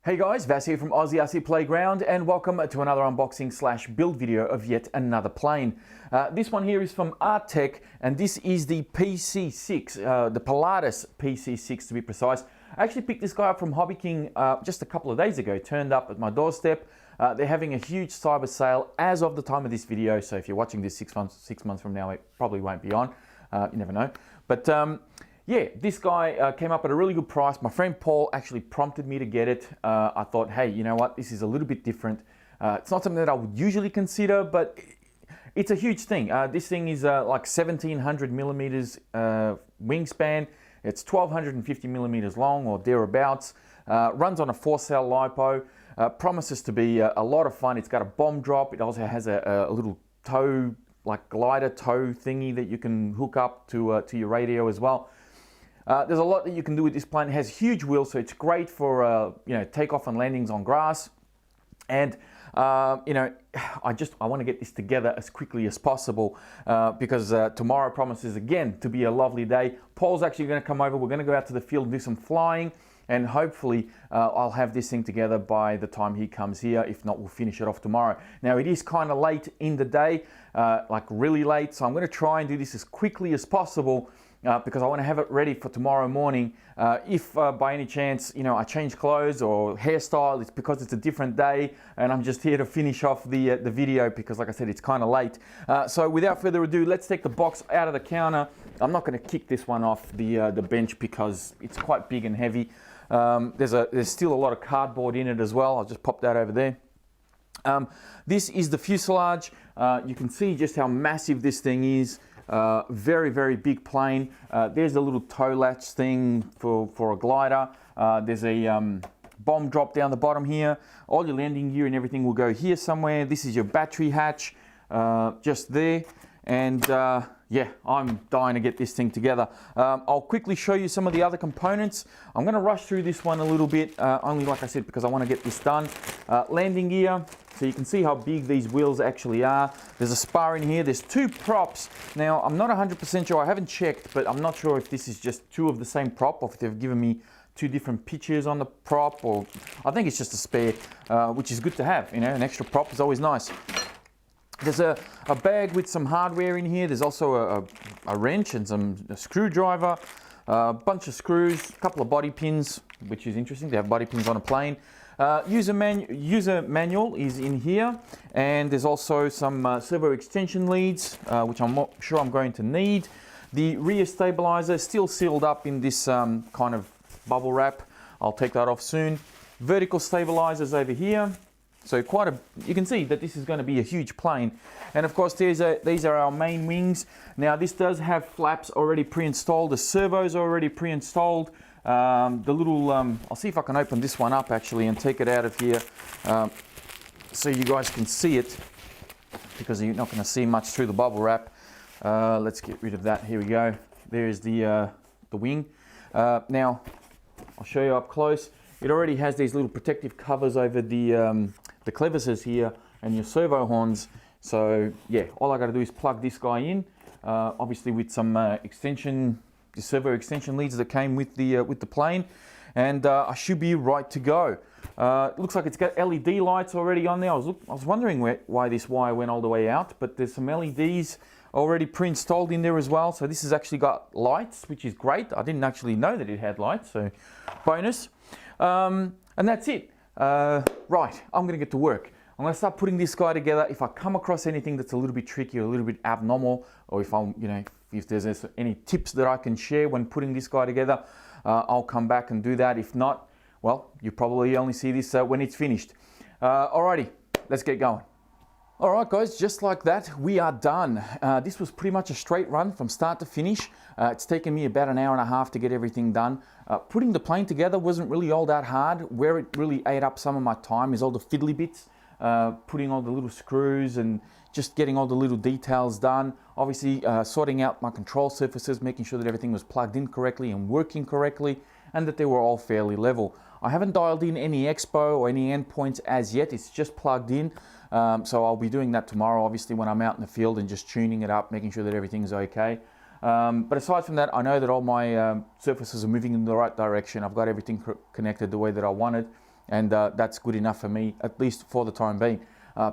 Hey guys, Vas here from Aussie RC Playground and welcome to another unboxing slash build video of yet another plane. This one here is from Arttech and this is the PC6, the Pilatus PC6 to be precise. I actually picked this guy up from Hobby King just a couple of days ago, turned up at my doorstep. They're having a huge cyber sale as of the time of this video, so if you're watching this six months from now, it probably won't be on, you never know. But yeah, this guy came up at a really good price. My friend Paul actually prompted me to get it. I thought, hey, you know what? This is a little bit different. It's not something that I would usually consider, but it's a huge thing. This thing is like 1700 millimeters wingspan. It's 1250 millimeters long or thereabouts. Runs on a 4-cell LiPo. Promises to be a lot of fun. It's got a bomb drop. It also has a little tow, like glider tow thingy that you can hook up to your radio as well. There's a lot that you can do with this plane. It has huge wheels, so it's great for takeoff and landings on grass. And I want to get this together as quickly as possible because tomorrow promises again to be a lovely day. Paul's actually going to come over. We're going to go out to the field and do some flying, and hopefully I'll have this thing together by the time he comes here. If not, we'll finish it off tomorrow. Now it is kind of late in the day, like really late, so I'm going to try and do this as quickly as possible. Because I want to have it ready for tomorrow morning. If by any chance, I change clothes or hairstyle, it's because it's a different day and I'm just here to finish off the video because, like I said, it's kind of late. So without further ado, let's take the box out of the counter. I'm not going to kick this one off the bench because it's quite big and heavy. There's still a lot of cardboard in it as well. I'll just pop that over there. This is the fuselage. You can see just how massive this thing is. Very, very big plane. There's a little tow latch thing for a glider. There's a bomb drop down the bottom here. All your landing gear and everything will go here somewhere. This is your battery hatch, just there. And yeah, I'm dying to get this thing together. I'll quickly show you some of the other components. I'm going to rush through this one a little bit, only like I said, because I want to get this done. Landing gear. So you can see how big these wheels actually are. There's a spar in here. There's two props. Now, I'm not 100% sure. I haven't checked, but I'm not sure if this is just two of the same prop or if they've given me two different pictures on the prop, or I think it's just a spare, which is good to have. An extra prop is always nice. There's a bag with some hardware in here. There's also a wrench and a screwdriver, a bunch of screws, a couple of body pins, which is interesting. They have body pins on a plane. User manual is in here, and there's also some servo extension leads, which I'm not sure I'm going to need. The rear stabilizer is still sealed up in this kind of bubble wrap. I'll take that off soon. Vertical stabilizers over here. So you can see that this is going to be a huge plane. And of course, these are our main wings. Now this does have flaps already pre-installed. The servos are already pre-installed. I'll see if I can open this one up actually and take it out of here so you guys can see it, because you're not going to see much through the bubble wrap. Let's get rid of that. Here we go. There's the wing. Now I'll show you up close. It already has these little protective covers over the clevises here and your servo horns. So yeah, all I got to do is plug this guy in, obviously with some the servo extension leads that came with the plane, and I should be right to go. It looks like it's got LED lights already on there. I was wondering why this wire went all the way out, but there's some LEDs already pre-installed in there as well. So this has actually got lights, which is great. I didn't actually know that it had lights, so bonus. And that's it. Right, I'm going to get to work. I'm going to start putting this guy together. If I come across anything that's a little bit tricky or a little bit abnormal, or if there's any tips that I can share when putting this guy together, I'll come back and do that. If not, well, you probably only see this when it's finished. Alrighty, let's get going. Alright guys, just like that, we are done. This was pretty much a straight run from start to finish. It's taken me about an hour and a half to get everything done. Putting the plane together wasn't really all that hard. Where it really ate up some of my time is all the fiddly bits. Putting all the little screws and just getting all the little details done. Obviously sorting out my control surfaces, making sure that everything was plugged in correctly and working correctly, and that they were all fairly level. I haven't dialed in any expo or any endpoints as yet. It's just plugged in. So I'll be doing that tomorrow, obviously, when I'm out in the field and just tuning it up, making sure that everything's okay. But aside from that, I know that all my surfaces are moving in the right direction. I've got everything connected the way that I wanted. and that's good enough for me, at least for the time being,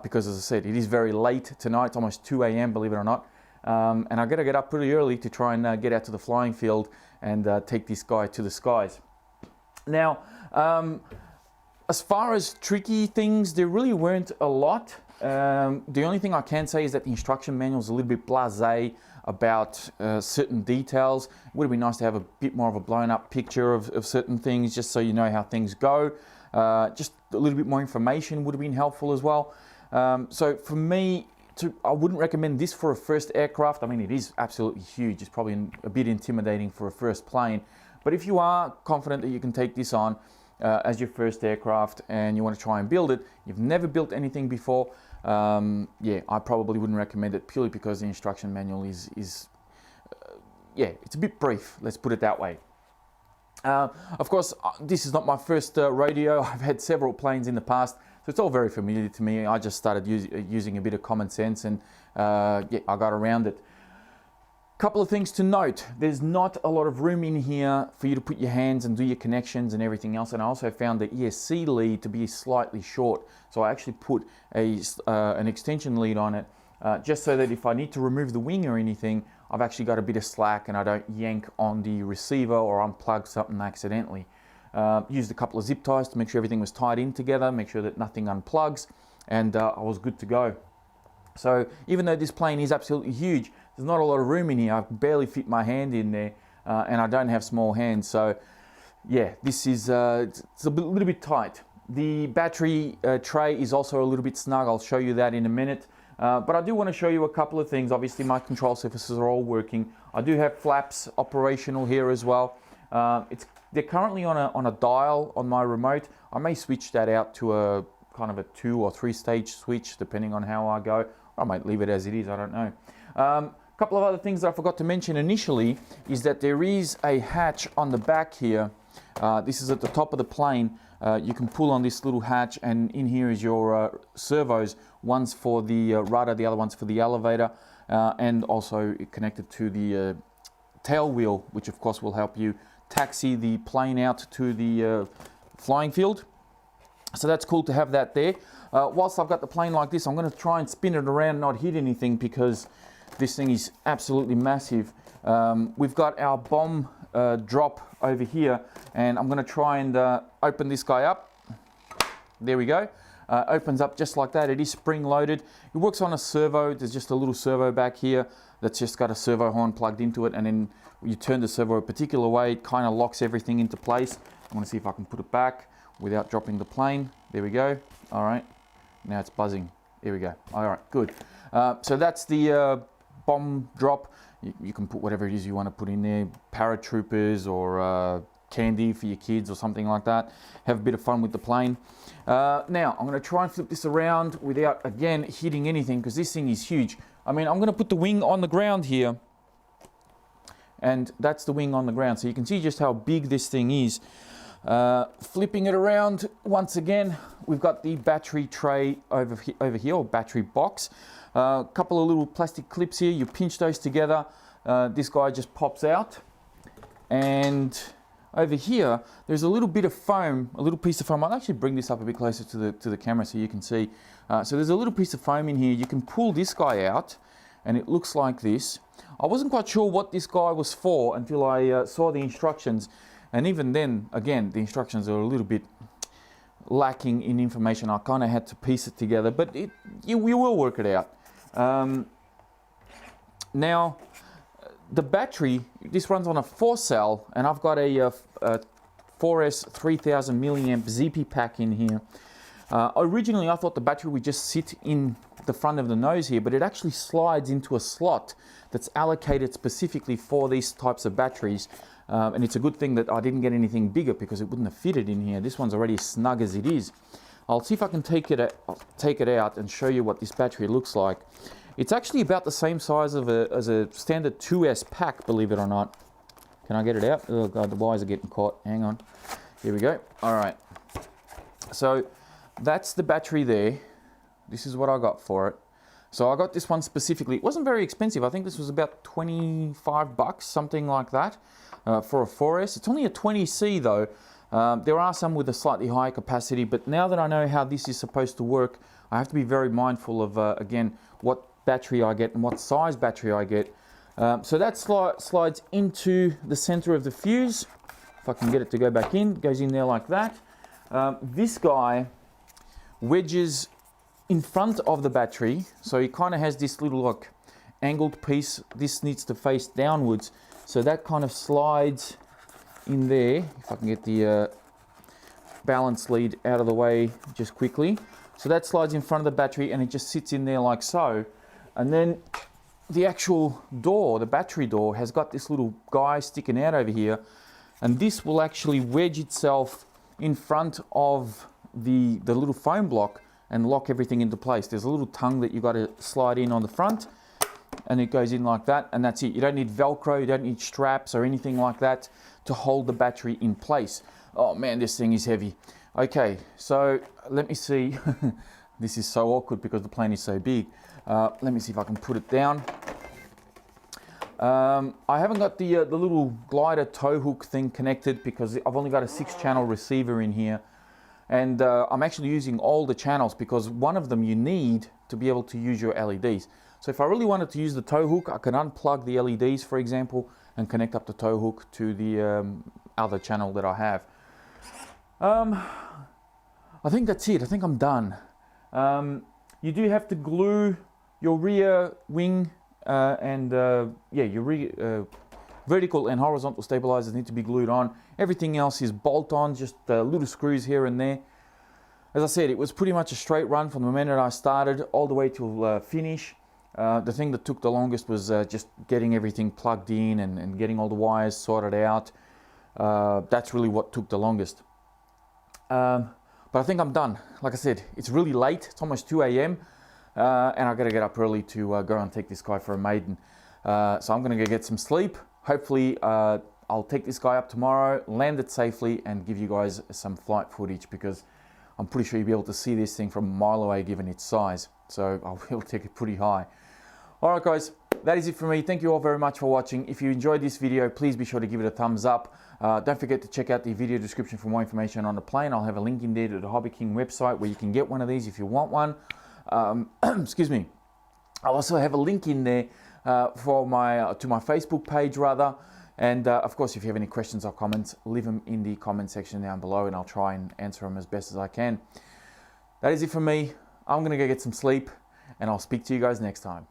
because as I said, it is very late tonight. It's almost 2 a.m., believe it or not, and I got to get up pretty early to try and get out to the flying field and take this guy to the skies. Now, as far as tricky things, there really weren't a lot. The only thing I can say is that the instruction manual is a little bit blasé about certain details. It would have been nice to have a bit more of a blown up picture of certain things, just so you know how things go. Just a little bit more information would have been helpful as well. So for me, I wouldn't recommend this for a first aircraft. I mean, it is absolutely huge. It's probably a bit intimidating for a first plane. But if you are confident that you can take this on as your first aircraft and you want to try and build it, you've never built anything before, yeah, I probably wouldn't recommend it, purely because the instruction manual is yeah, it's a bit brief, let's put it that way. Of course, this is not my first rodeo. I've had several planes in the past, so it's all very familiar to me. I just started using a bit of common sense, and yeah, I got around it. Couple of things to note: there's not a lot of room in here for you to put your hands and do your connections and everything else. And I also found the ESC lead to be slightly short, so I actually put an extension lead on it, just so that if I need to remove the wing or anything, I've actually got a bit of slack and I don't yank on the receiver or unplug something accidentally. Used a couple of zip ties to make sure everything was tied in together, make sure that nothing unplugs, and I was good to go. So even though this plane is absolutely huge, there's not a lot of room in here. I can barely fit my hand in there, and I don't have small hands. So yeah, this is it's a little bit tight. The battery tray is also a little bit snug. I'll show you that in a minute. But I do want to show you a couple of things. Obviously my control surfaces are all working. I do have flaps operational here as well. They're currently on a dial on my remote. I may switch that out to a kind of a 2 or 3 stage switch, depending on how I go. I might leave it as it is, I don't know. A couple of other things that I forgot to mention initially is that there is a hatch on the back here. This is at the top of the plane. You can pull on this little hatch, and in here is your servos. One's for the rudder, the other one's for the elevator, and also connected to the tail wheel, which of course will help you taxi the plane out to the flying field. So that's cool to have that there. Whilst I've got the plane like this, I'm going to try and spin it around and not hit anything, because this thing is absolutely massive. We've got our bomb drop over here, and I'm going to try and open this guy up. There we go. Opens up just like that. It is spring loaded. It works on a servo. There's just a little servo back here that's just got a servo horn plugged into it, and then you turn the servo a particular way, it kind of locks everything into place. I'm going to see if I can put it back without dropping the plane. There we go. All right, now it's buzzing. There we go. All right, good. So that's the bomb drop. You can put whatever it is you want to put in there, paratroopers or candy for your kids or something like that. Have a bit of fun with the plane. Now I'm going to try and flip this around without again hitting anything, because this thing is huge. I mean, I'm going to put the wing on the ground here, and that's the wing on the ground, so you can see just how big this thing is. Flipping it around once again, we've got the battery tray over here, or battery box. A couple of little plastic clips here. You pinch those together. This guy just pops out, and over here there's a little bit of foam, a little piece of foam. I'll actually bring this up a bit closer to the camera so you can see. So there's a little piece of foam in here. You can pull this guy out, and it looks like this. I wasn't quite sure what this guy was for until I saw the instructions, and even then, again, the instructions are a little bit lacking in information. I kind of had to piece it together, but we will work it out. Now, the battery, this runs on a 4-cell, and I've got a 4S 3000 milliamp ZP pack in here. Originally, I thought the battery would just sit in the front of the nose here, but it actually slides into a slot that's allocated specifically for these types of batteries. And it's a good thing that I didn't get anything bigger, because it wouldn't have fitted in here. This one's already as snug as it is. I'll see if I can take it out and show you what this battery looks like. It's actually about the same size as a standard 2S pack, believe it or not. Can I get it out? Oh God, the wires are getting caught. Hang on. Here we go. All right. So that's the battery there. This is what I got for it. So I got this one specifically. It wasn't very expensive. I think this was about 25 bucks, something like that, for a 4S. It's only a 20C though. There are some with a slightly higher capacity, but now that I know how this is supposed to work, I have to be very mindful of, again, what battery I get and what size battery I get. So that slides into the center of the fuse. If I can get it to go back in, goes in there like that. This guy wedges in front of the battery, so he kind of has this little like angled piece. This needs to face downwards, so that kind of slides in there. If I can get the balance lead out of the way just quickly. So that slides in front of the battery and it just sits in there like so. And then the actual door, the battery door, has got this little guy sticking out over here, and this will actually wedge itself in front of the little foam block and lock everything into place. There's a little tongue that you've got to slide in on the front, and it goes in like that, and that's it. You don't need Velcro, you don't need straps or anything like that to hold the battery in place. Oh man, this thing is heavy. Okay, so let me see. This is so awkward because the plane is so big. Let me see if I can put it down. I haven't got the little glider tow hook thing connected because I've only got a 6-channel receiver in here, and I'm actually using all the channels because one of them you need to be able to use your LEDs. So if I really wanted to use the tow hook, I can unplug the LEDs, for example, and connect up the tow hook to the other channel that I have. I think that's it. I think I'm done. You do have to glue your rear wing your rear vertical and horizontal stabilizers need to be glued on. Everything else is bolt-on, just little screws here and there. As I said, it was pretty much a straight run from the moment I started all the way till finish. The thing that took the longest was just getting everything plugged in and getting all the wires sorted out. That's really what took the longest. But I think I'm done. Like I said, it's really late. It's almost 2 a.m. And I've got to get up early to go and take this guy for a maiden. So I'm going to go get some sleep. Hopefully I'll take this guy up tomorrow, land it safely, and give you guys some flight footage, because I'm pretty sure you'll be able to see this thing from a mile away given its size. So I will take it pretty high. Alright guys, that is it for me. Thank you all very much for watching. If you enjoyed this video, please be sure to give it a thumbs up. Don't forget to check out the video description for more information on the plane. I'll have a link in there to the Hobby King website where you can get one of these if you want one. Excuse me. I'll also have a link in there to my Facebook page rather. And of course, if you have any questions or comments, leave them in the comment section down below and I'll try and answer them as best as I can. That is it from me. I'm going to go get some sleep and I'll speak to you guys next time.